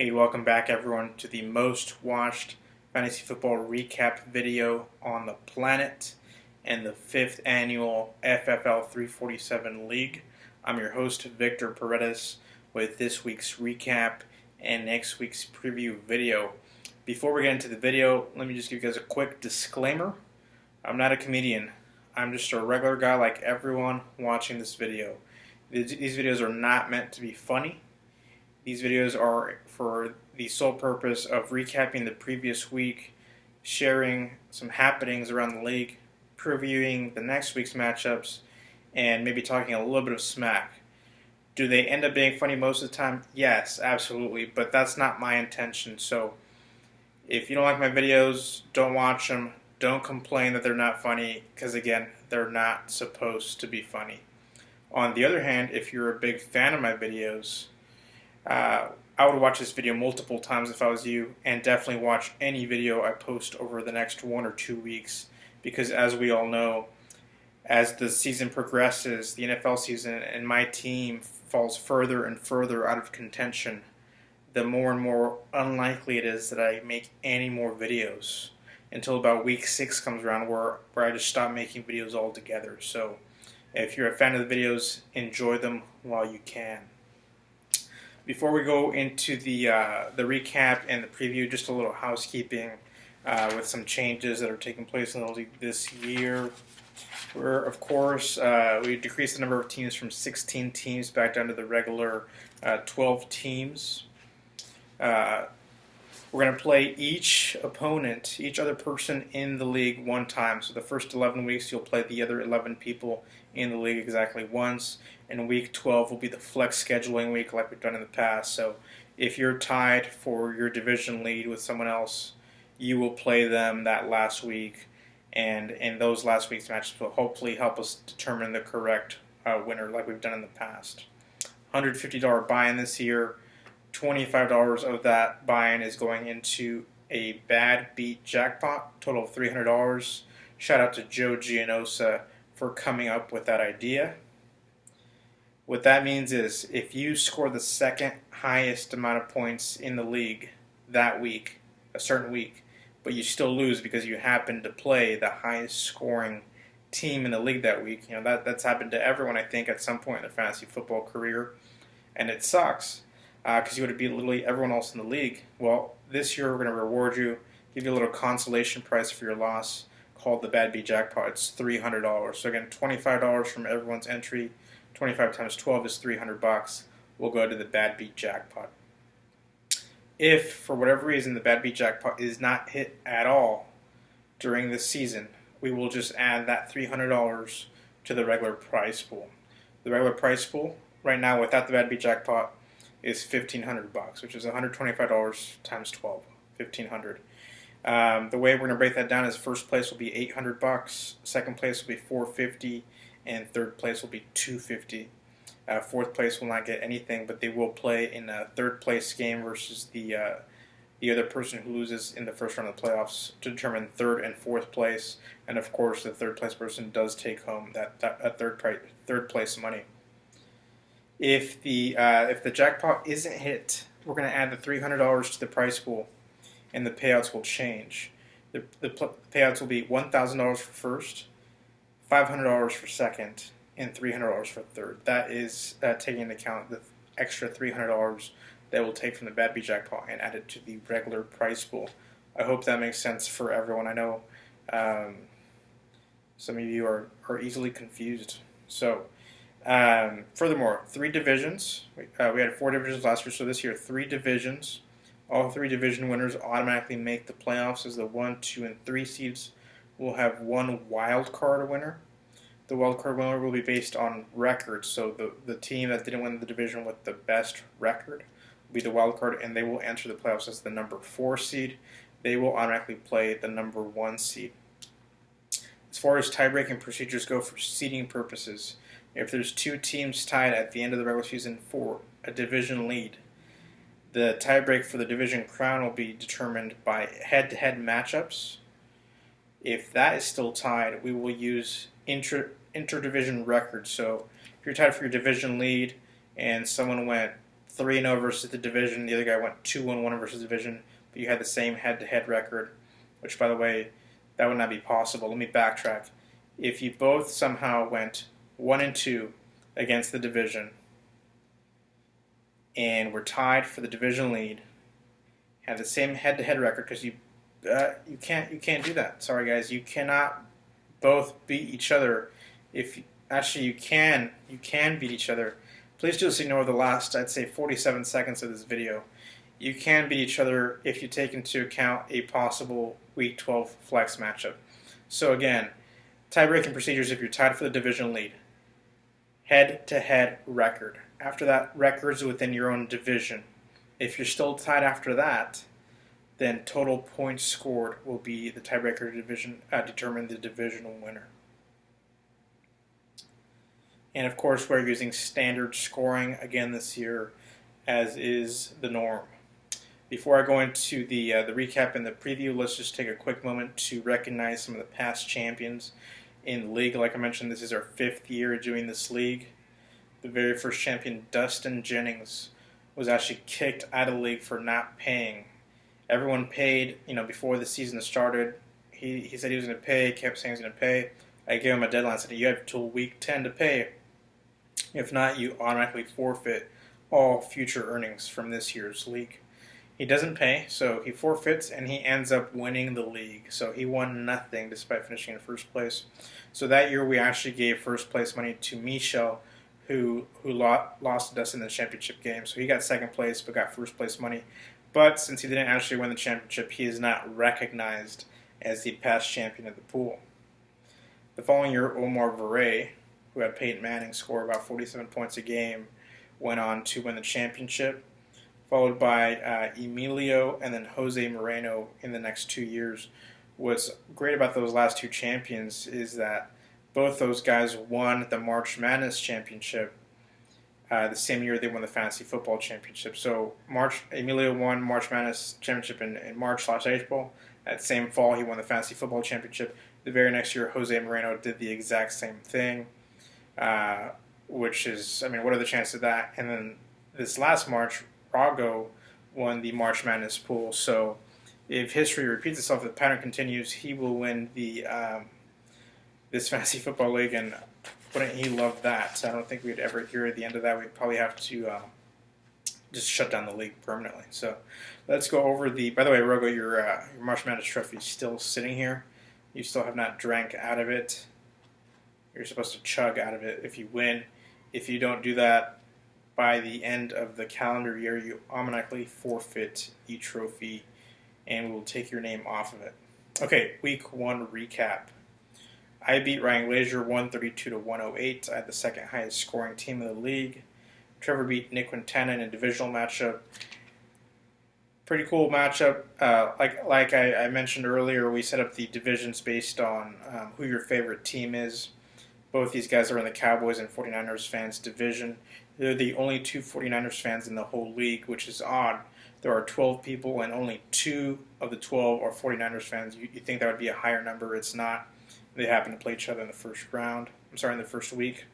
Hey, welcome back everyone to the most watched fantasy football recap video on the planet and the 5th annual FFL347 League. I'm your host, Victor Paredes, with this week's recap and next week's preview video. Before we get into the video, let me just give you guys a quick disclaimer. I'm not a comedian. I'm just a regular guy like everyone watching this video. These videos are not meant to be funny. These videos are for the sole purpose of recapping the previous week, sharing some happenings around the league, previewing the next week's matchups, and maybe talking a little bit of smack. Do they end up being funny most of the time? Yes, absolutely, but that's not my intention. So if you don't like my videos, don't watch them. Don't complain that they're not funny, because again, they're not supposed to be funny. On the other hand, if you're a big fan of my videos, I would watch this video multiple times if I was you, and definitely watch any video I post over the next 1 or 2 weeks, because as we all know, as the season progresses, the NFL season, and my team falls further and further out of contention, the more and more unlikely it is that I make any more videos until about week 6 comes around, where I just stop making videos altogether. So if you're a fan of the videos, enjoy them while you can. Before we go into the recap and the preview, just a little housekeeping with some changes that are taking place in the league this year. Of course, we decreased the number of teams from 16 teams back down to the regular 12 teams. We're going to play each opponent, each other person in the league one time. So the first 11 weeks, you'll play the other 11 people in the league exactly once. And week 12 will be the flex scheduling week like we've done in the past. So if you're tied for your division lead with someone else, you will play them that last week. And in those last week's matches will hopefully help us determine the correct winner like we've done in the past. $150 buy-in this year. $25 of that buy-in is going into a bad beat jackpot, total of $300. Shout out to Joe Gianosa for coming up with that idea. What that means is if you score the second highest amount of points in the league that week, a certain week, but you still lose because you happen to play the highest scoring team in the league that week, that's happened to everyone, I think, at some point in their fantasy football career, and it sucks. Because you would have beat literally everyone else in the league. Well, this year we're going to reward you, give you a little consolation prize for your loss called the Bad Beat Jackpot. It's $300. So again, $25 from everyone's entry. 25 times 12 is $300. We'll go to the Bad Beat Jackpot. If, for whatever reason, the Bad Beat Jackpot is not hit at all during this season, we will just add that $300 to the regular prize pool. The regular prize pool, right now, without the Bad Beat Jackpot, is $1,500, which is $125 times 12, $1,500. The way we're going to break that down is first place will be $800, second place will be $450, and third place will be $250. Fourth place will not get anything, but they will play in a third place game versus the other person who loses in the first round of the playoffs to determine third and fourth place. And of course, the third place person does take home that third place money. If the jackpot isn't hit, we're going to add the $300 to the prize pool, and the payouts will change. The payouts will be $1,000 for first, $500 for second, and $300 for third. That is taking into account the extra $300 that we'll take from the Bad Beat Jackpot and add it to the regular prize pool. I hope that makes sense for everyone. I know some of you are easily confused. So. Furthermore, 3 divisions. We had 4 divisions last year, so this year 3 divisions. All 3 division winners automatically make the playoffs as the 1, 2, and 3 seeds. Will have 1 wild card winner. The wild card winner will be based on record, so the team that didn't win the division with the best record will be the wild card, and they will enter the playoffs as the number 4 seed. They will automatically play the number 1 seed. As far as tie-breaking procedures go for seeding purposes, if there's 2 teams tied at the end of the regular season for a division lead, the tiebreak for the division crown will be determined by head-to-head matchups. If that is still tied, we will use interdivision records. So if you're tied for your division lead and someone went 3-0 versus the division. The other guy went 2-1 versus the division, but you had the same head-to-head record, which, by the way, that would not be possible. Let me backtrack. If you both somehow went 1-2 against the division and were tied for the division lead, had the same head-to-head record, because you can't do that. Sorry, guys, you cannot both beat each other. Actually, you can beat each other. Please just ignore the last, I'd say, 47 seconds of this video. You can beat each other if you take into account a possible Week 12 flex matchup. So again, tie-breaking procedures if you're tied for the division lead. Head-to-head record. After that, records within your own division. If you're still tied after that, then total points scored will be the tiebreaker division, determine the divisional winner. And of course, we're using standard scoring again this year, as is the norm. Before I go into the recap and the preview, let's just take a quick moment to recognize some of the past champions in the league. Like I mentioned, this is our 5th year doing this league. The very first champion, Dustin Jennings, was actually kicked out of the league for not paying. Everyone paid, before the season started. He said he was going to pay, kept saying he was going to pay. I gave him a deadline, said you have until week 10 to pay. If not, you automatically forfeit all future earnings from this year's league. He doesn't pay, so he forfeits, and he ends up winning the league. So he won nothing despite finishing in first place. So that year we actually gave first place money to Michel, who lost to Dustin in the championship game. So he got second place but got first place money. But since he didn't actually win the championship, he is not recognized as the past champion of the pool. The following year, Omar Vare, who had Peyton Manning score about 47 points a game, went on to win the championship, followed by Emilio and then Jose Moreno in the next 2 years. What's great about those last two champions is that both those guys won the March Madness championship the same year they won the Fantasy Football Championship. So Emilio won March Madness Championship in March/April. That same fall, he won the Fantasy Football Championship. The very next year, Jose Moreno did the exact same thing, which is, what are the chances of that? And then this last March, Rago won the March Madness pool. So if history repeats itself, the pattern continues, he will win the this Fantasy Football League, and wouldn't he love that? I don't think we'd ever hear at the end of that. We'd probably have to just shut down the league permanently. So let's go over by the way, Rogo, your March Madness trophy is still sitting here. You still have not drank out of it. You're supposed to chug out of it if you win. If you don't do that by the end of the calendar year, you automatically forfeit each trophy, and we'll take your name off of it. Okay, Week 1 recap. I beat Ryan Glazier 132-108. I had the second highest scoring team in the league. Trevor beat Nick Quintana in a divisional matchup. Pretty cool matchup. Like I mentioned earlier, we set up the divisions based on who your favorite team is. Both these guys are in the Cowboys and 49ers fans division. They're the only two 49ers fans in the whole league, which is odd. There are 12 people, and only 2 of the 12 are 49ers fans. You think that would be a higher number. It's not. They happen to play each other in the first week.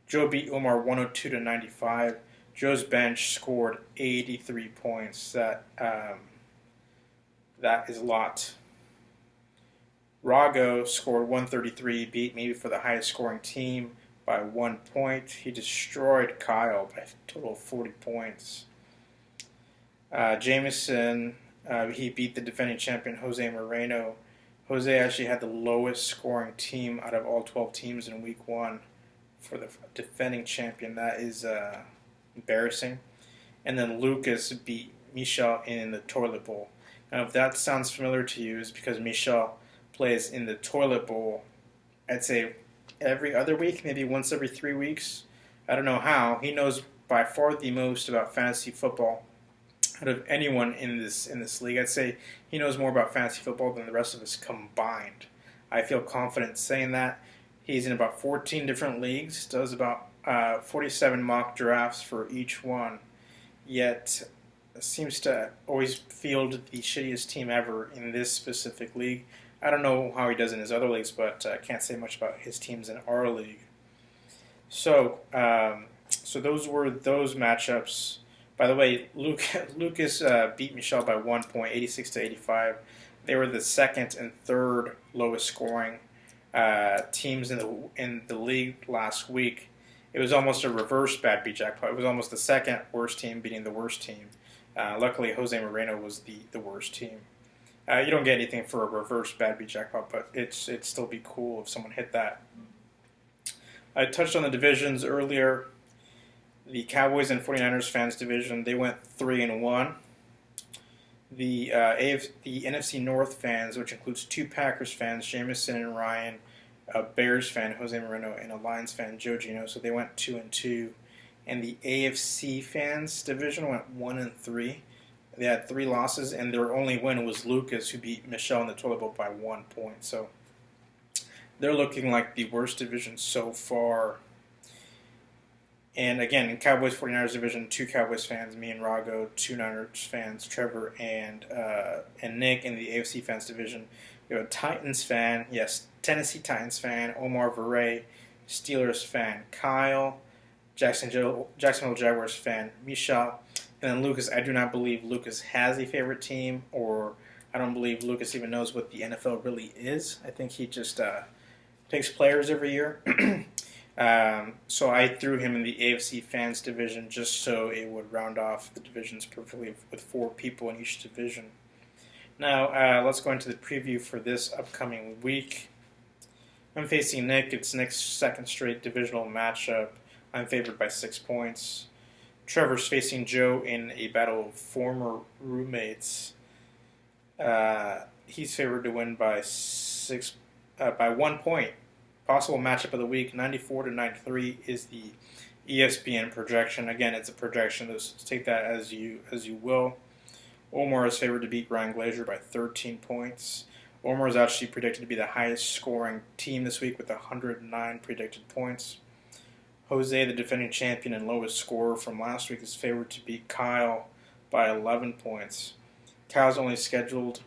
Joe beat Omar 102-95. Joe's bench scored 83 points. That is a lot. Rago scored 133, beat me for the highest scoring team by 1 point. He destroyed Kyle by a total of 40 points. Jameson, he beat the defending champion Jose Moreno. Jose actually had the lowest scoring team out of all 12 teams in Week 1 for the defending champion. That is embarrassing. And then Lucas beat Michel in the Toilet Bowl. Now, if that sounds familiar to you, it's because Michel plays in the Toilet Bowl, I'd say every other week, maybe once every 3 weeks. I don't know how. He knows by far the most about fantasy football out of anyone in this league. I'd say he knows more about fantasy football than the rest of us combined. I feel confident saying that. He's in about 14 different leagues, does about 47 mock drafts for each one, yet seems to always field the shittiest team ever in this specific league. I don't know how he does in his other leagues, but I can't say much about his teams in our league. So those were those matchups. By the way, Lucas beat Michelle by 1 point, 86 to 85. They were the second and third lowest scoring teams in the league last week. It was almost a reverse bad beat jackpot. It was almost the second worst team beating the worst team. Luckily, Jose Moreno was the worst team. You don't get anything for a reverse bad beat jackpot, but it'd still be cool if someone hit that. I touched on the divisions earlier. The Cowboys and 49ers fans division, they went 3-1. The NFC North fans, which includes 2 Packers fans, Jameson and Ryan, a Bears fan, Jose Moreno, and a Lions fan, Joe Gino, so they went 2-2. And the AFC fans division went 1-3. They had 3 losses, and their only win was Lucas, who beat Michelle in the toilet bowl by 1 point. So they're looking like the worst division so far. And again, in Cowboys 49ers division, 2 Cowboys fans, me and Rago, 2 Niners fans, Trevor and Nick. In the AFC fans division, we have a Titans fan, yes, Tennessee Titans fan, Omar Verre, Steelers fan, Kyle, Jacksonville Jaguars fan, Michelle, and then Lucas. I do not believe Lucas has a favorite team, or I don't believe Lucas even knows what the NFL really is. I think he just picks players every year. So I threw him in the AFC fans division just so it would round off the divisions perfectly with 4 people in each division. Now, let's go into the preview for this upcoming week. I'm facing Nick. It's Nick's second straight divisional matchup. I'm favored by 6 points. Trevor's facing Joe in a battle of former roommates. He's favored to win by 1 point. Possible matchup of the week, 94-93 is the ESPN projection. Again, it's a projection, so take that as you will. Omar is favored to beat Ryan Glazier by 13 points. Omar is actually predicted to be the highest scoring team this week with 109 predicted points. Jose, the defending champion and lowest scorer from last week, is favored to beat Kyle by 11 points. Kyle's only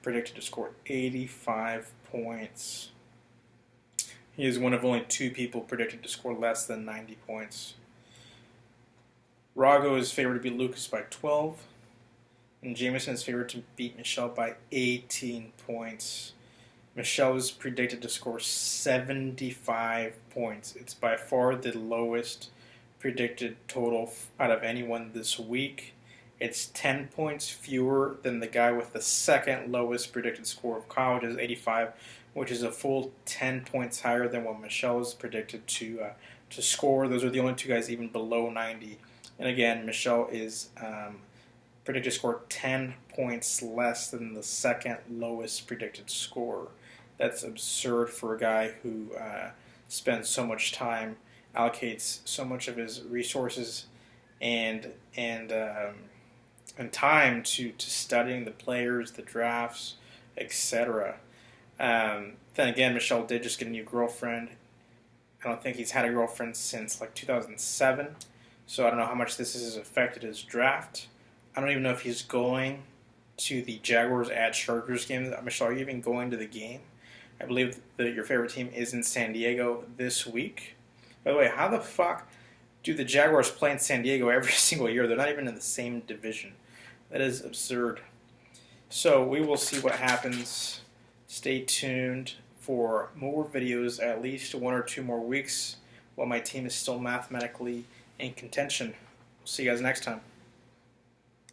predicted to score 85 points. He is one of only 2 people predicted to score less than 90 points. Rago is favored to beat Lucas by 12. And Jameson is favored to beat Michelle by 18 points. Michelle is predicted to score 75 points. It's by far the lowest predicted total out of anyone this week. It's 10 points fewer than the guy with the second lowest predicted score of Kyle, which is 85, which is a full 10 points higher than what Michelle is predicted to score. Those are the only 2 guys even below 90. And again, Michelle is predicted to score 10 points less than the second lowest predicted score. That's absurd for a guy who spends so much time, allocates so much of his resources and time to studying the players, the drafts, etc. Then again, Michelle did just get a new girlfriend. I don't think he's had a girlfriend since like 2007, so I don't know how much this has affected his draft. I don't even know if he's going to the Jaguars at Chargers game. Michelle, are you even going to the game? I believe that your favorite team is in San Diego this week. By the way, how the fuck do the Jaguars play in San Diego every single year? They're not even in the same division. That is absurd. So we will see what happens. Stay tuned for more videos, at least 1 or 2 more weeks, while my team is still mathematically in contention. We'll see you guys next time.